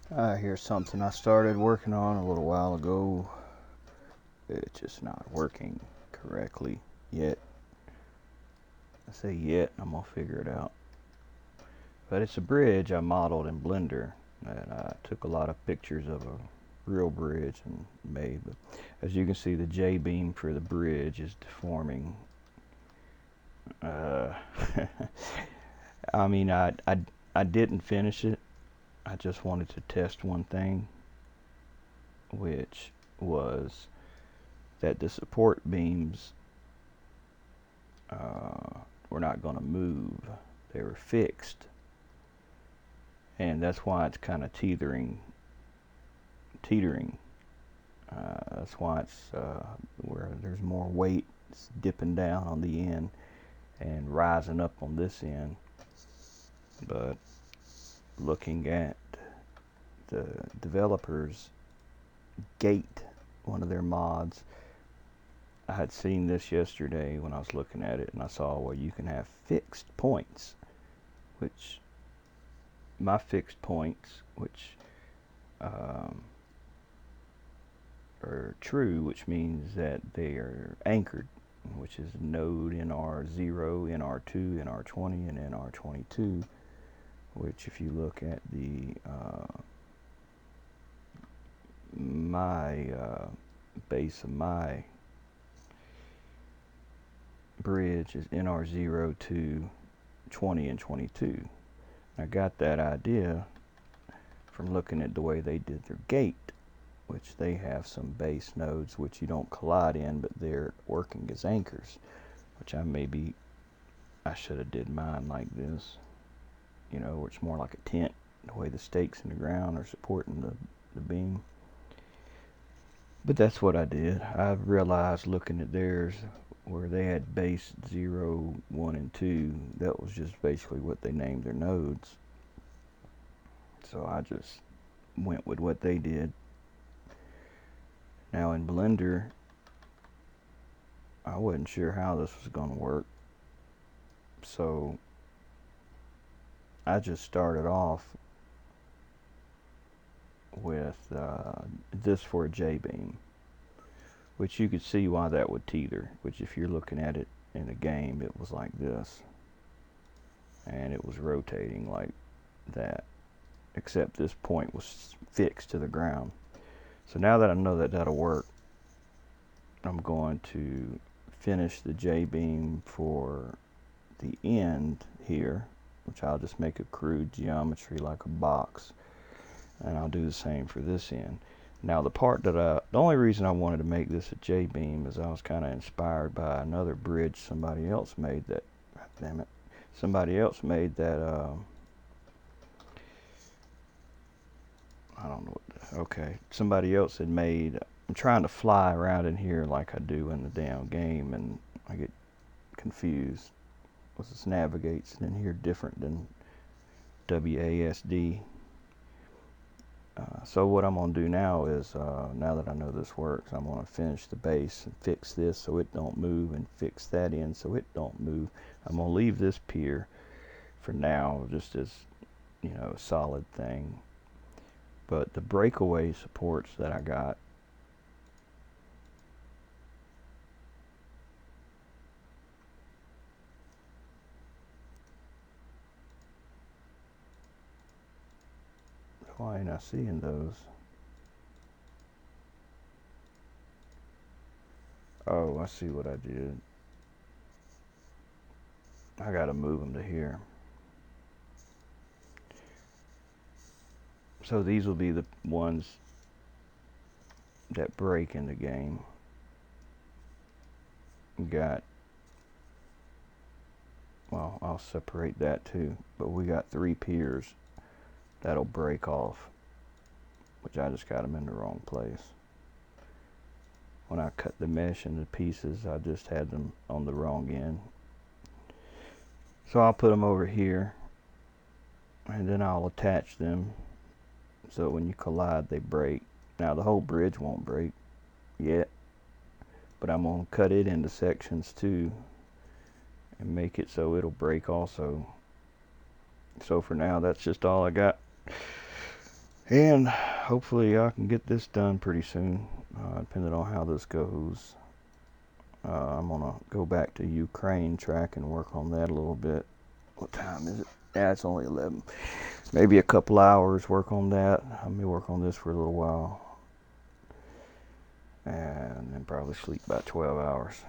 Here's something I started working on a little while ago. It's just not working correctly yet. I say yet, I'm gonna figure it out. But it's a bridge I modeled in Blender, and I took a lot of pictures of a real bridge and made. But as you can see, the J-beam for the bridge is deforming. Uh, I mean, I didn't finish it. I just wanted to test one thing, which was that the support beams were not going to move. They were fixed, and that's why it's kind of teetering. That's why it's where there's more weight. It's dipping down on the end and rising up on this end. But looking at the developers gate, one of their mods, I had seen this yesterday when I was looking at it, and I saw where you can have fixed points, which my fixed points, which are true, which means that they are anchored, which is node NR0, NR2, NR20, and NR22, which if you look at the my base of my bridge is NR0 to 20 and 22. I got that idea from looking at the way they did their gate, which they have some base nodes which you don't collide in, but they're working as anchors, which I should have did mine like this, where it's more like a tent, the way the stakes in the ground are supporting the beam. But that's what I did. I realized looking at theirs, where they had base 0, 1, and 2, that was just basically what they named their nodes. So I just went with what they did. Now in Blender, I wasn't sure how this was going to work. So I just started off with this for a J-beam, which you could see why that would tether, which if you're looking at it in a game, it was like this, and it was rotating like that, except this point was fixed to the ground. So now that I know that that'll work, I'm going to finish the J-beam for the end here, which I'll just make a crude geometry like a box, and I'll do the same for this end. Now the only reason I wanted to make this a J-beam is I was kind of inspired by another bridge somebody else made that, damn it, somebody else made that, I don't know okay, somebody else had made, I'm trying to fly around in here like I do in the damn game, and I get confused. This navigates in here different than WASD. So what I'm going to do now is, now that I know this works, I'm going to finish the base and fix this so it don't move, and fix that in so it don't move. I'm going to leave this pier for now just as, a solid thing. But the breakaway supports that I got, why ain't I seeing those? Oh, I see what I did. I gotta move them to here. So these will be the ones that break in the game. We got, well, I'll separate that too, but we got 3 piers that'll break off, which I just got them in the wrong place. When I cut the mesh into pieces, I just had them on the wrong end. So I'll put them over here, and then I'll attach them so when you collide they break. Now the whole bridge won't break yet, but I'm going to cut it into sections too and make it so it'll break also. So for now, that's just all I got. And hopefully I can get this done pretty soon, depending on how this goes. I'm gonna go back to Ukraine track and work on that a little bit. What time is it? Yeah, it's only 11. Maybe a couple hours work on that. I may work on this for a little while, and then probably sleep about 12 hours.